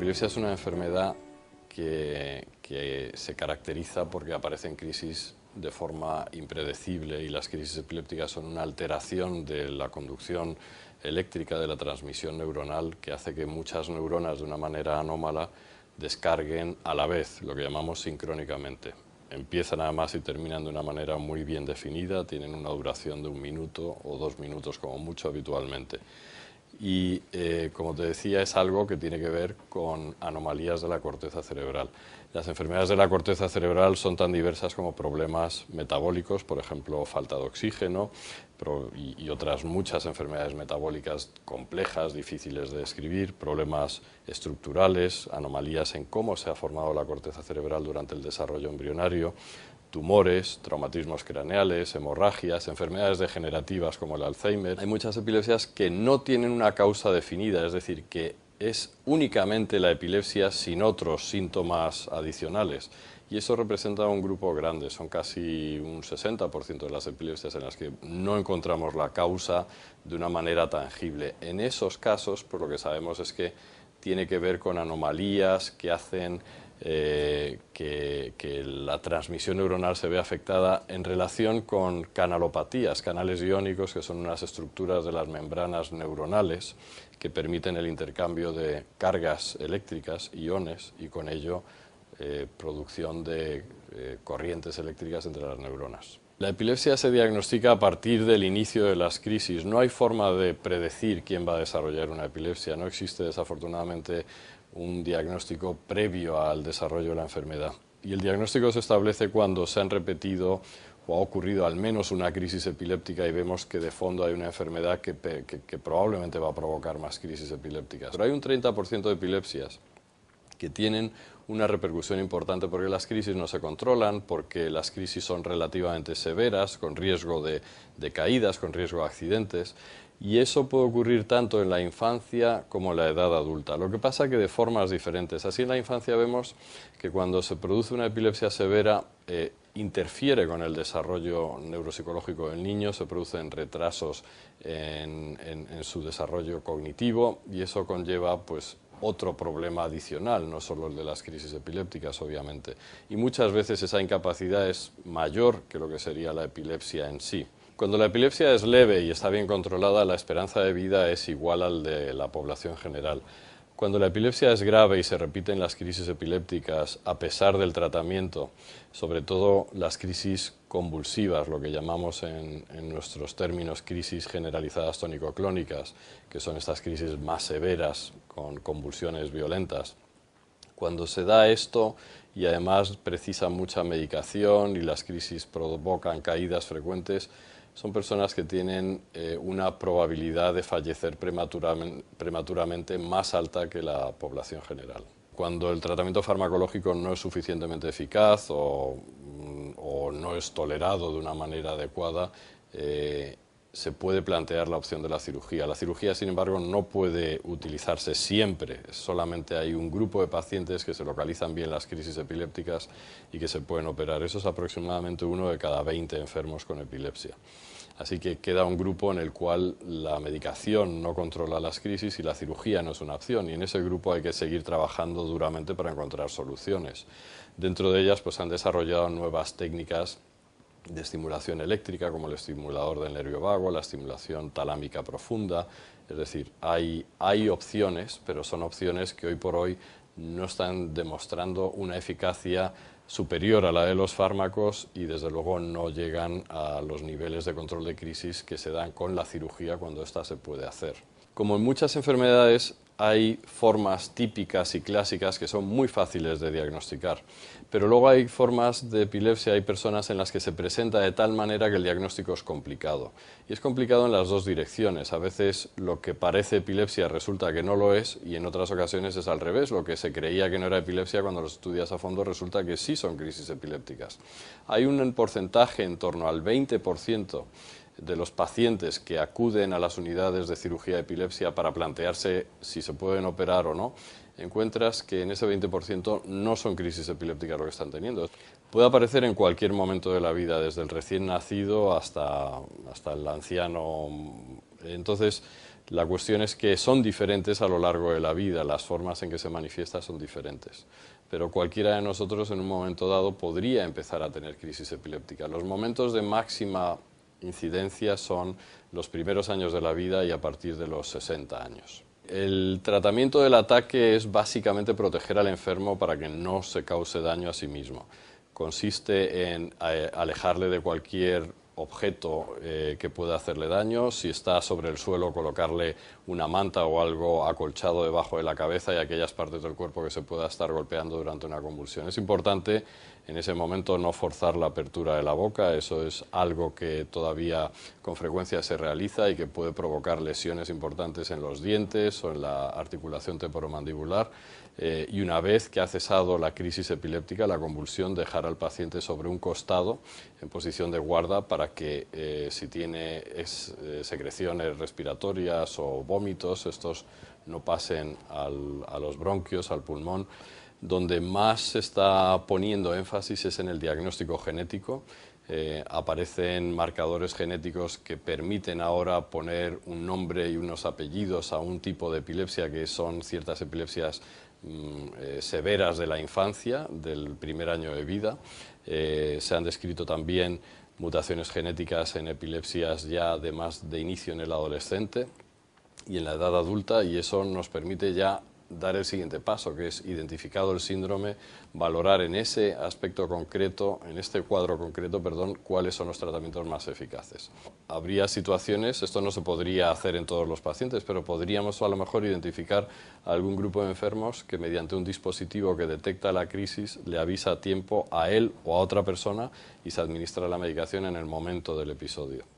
epilepsia es una enfermedad que se caracteriza porque aparecen crisis de forma impredecible, y las crisis epilépticas son una alteración de la conducción eléctrica, de la transmisión neuronal, que hace que muchas neuronas de una manera anómala descarguen a la vez, lo que llamamos sincrónicamente. Empiezan además y terminan de una manera muy bien definida, tienen una duración de 1 minuto o 2 minutos como mucho habitualmente. Y como te decía, es algo que tiene que ver con anomalías de la corteza cerebral. Las enfermedades de la corteza cerebral son tan diversas como problemas metabólicos, por ejemplo, falta de oxígeno, y otras muchas enfermedades metabólicas complejas, difíciles de describir, problemas estructurales, anomalías en cómo se ha formado la corteza cerebral durante el desarrollo embrionario, tumores, traumatismos craneales, hemorragias, enfermedades degenerativas como el Alzheimer. Hay muchas epilepsias que no tienen una causa definida, es decir, que es únicamente la epilepsia sin otros síntomas adicionales. Y eso representa un grupo grande, son casi un 60% de las epilepsias en las que no encontramos la causa de una manera tangible. En esos casos, por lo que sabemos es que tiene que ver con anomalías que hacen que la transmisión neuronal se ve afectada en relación con canalopatías, canales iónicos, que son unas estructuras de las membranas neuronales que permiten el intercambio de cargas eléctricas, iones, y con ello producción de corrientes eléctricas entre las neuronas. La epilepsia se diagnostica a partir del inicio de las crisis. No hay forma de predecir quién va a desarrollar una epilepsia. No existe, desafortunadamente, un diagnóstico previo al desarrollo de la enfermedad. Y el diagnóstico se establece cuando se han repetido o ha ocurrido al menos una crisis epiléptica y vemos que de fondo hay una enfermedad que probablemente va a provocar más crisis epilépticas. Pero hay un 30% de epilepsias que tienen una repercusión importante porque las crisis no se controlan, porque las crisis son relativamente severas, con riesgo de caídas, con riesgo de accidentes, y eso puede ocurrir tanto en la infancia como en la edad adulta. Lo que pasa es que de formas diferentes. Así, en la infancia vemos que cuando se produce una epilepsia severa interfiere con el desarrollo neuropsicológico del niño, se producen retrasos en su desarrollo cognitivo, y eso conlleva pues otro problema adicional, no solo el de las crisis epilépticas, obviamente. Y muchas veces esa incapacidad es mayor que lo que sería la epilepsia en sí. Cuando la epilepsia es leve y está bien controlada, la esperanza de vida es igual al de la población general. Cuando la epilepsia es grave y se repiten las crisis epilépticas a pesar del tratamiento, sobre todo las crisis convulsivas, lo que llamamos en nuestros términos crisis generalizadas tónico-clónicas, que son estas crisis más severas con convulsiones violentas. Cuando se da esto y además precisa mucha medicación y las crisis provocan caídas frecuentes, son personas que tienen una probabilidad de fallecer prematuramente más alta que la población general. Cuando el tratamiento farmacológico no es suficientemente eficaz o no es tolerado de una manera adecuada, se puede plantear la opción de la cirugía. La cirugía, sin embargo, no puede utilizarse siempre. Solamente hay un grupo de pacientes que se localizan bien las crisis epilépticas y que se pueden operar. Eso es aproximadamente 1 de cada 20 enfermos con epilepsia. Así que queda un grupo en el cual la medicación no controla las crisis y la cirugía no es una opción, y en ese grupo hay que seguir trabajando duramente para encontrar soluciones. Dentro de ellas pues, han desarrollado nuevas técnicas de estimulación eléctrica, como el estimulador del nervio vago, la estimulación talámica profunda. Es decir, hay opciones, pero son opciones que hoy por hoy no están demostrando una eficacia superior a la de los fármacos, y desde luego no llegan a los niveles de control de crisis que se dan con la cirugía cuando ésta se puede hacer. Como en muchas enfermedades, hay formas típicas y clásicas que son muy fáciles de diagnosticar, pero luego hay formas de epilepsia, hay personas en las que se presenta de tal manera que el diagnóstico es complicado. Y es complicado en las dos direcciones. A veces lo que parece epilepsia resulta que no lo es, y en otras ocasiones es al revés. Lo que se creía que no era epilepsia, cuando lo estudias a fondo resulta que sí son crisis epilépticas. Hay un porcentaje en torno al 20% de los pacientes que acuden a las unidades de cirugía de epilepsia para plantearse si se pueden operar o no, encuentras que en ese 20% no son crisis epilépticas lo que están teniendo. Puede aparecer en cualquier momento de la vida, desde el recién nacido hasta el anciano. Entonces, La cuestión es que son diferentes a lo largo de la vida, las formas en que se manifiesta son diferentes. Pero cualquiera de nosotros en un momento dado podría empezar a tener crisis epiléptica. Los momentos de máxima incidencia son los primeros años de la vida y a partir de los 60 años. El tratamiento del ataque es básicamente proteger al enfermo para que no se cause daño a sí mismo. Consiste en alejarle de cualquier objeto que pueda hacerle daño. Si está sobre el suelo, colocarle una manta o algo acolchado debajo de la cabeza y aquellas partes del cuerpo que se pueda estar golpeando durante una convulsión. Es importante en ese momento no forzar la apertura de la boca, eso es algo que todavía con frecuencia se realiza y que puede provocar lesiones importantes en los dientes o en la articulación temporomandibular. Y una vez que ha cesado la crisis epiléptica, la convulsión, dejar al paciente sobre un costado en posición de guarda para que si tiene secreciones respiratorias o vómitos, estos no pasen a los bronquios, al pulmón. Donde más se está poniendo énfasis es en el diagnóstico genético. Aparecen marcadores genéticos que permiten ahora poner un nombre y unos apellidos a un tipo de epilepsia que son ciertas epilepsias severas de la infancia, del primer año de vida. Se han descrito también mutaciones genéticas en epilepsias ya además de inicio en el adolescente y en la edad adulta, y eso nos permite ya dar el siguiente paso, que es, identificado el síndrome, valorar en ese aspecto concreto, en este cuadro concreto, cuáles son los tratamientos más eficaces. Habría situaciones, esto no se podría hacer en todos los pacientes, pero podríamos a lo mejor identificar algún grupo de enfermos que mediante un dispositivo que detecta la crisis le avisa a tiempo a él o a otra persona y se administra la medicación en el momento del episodio.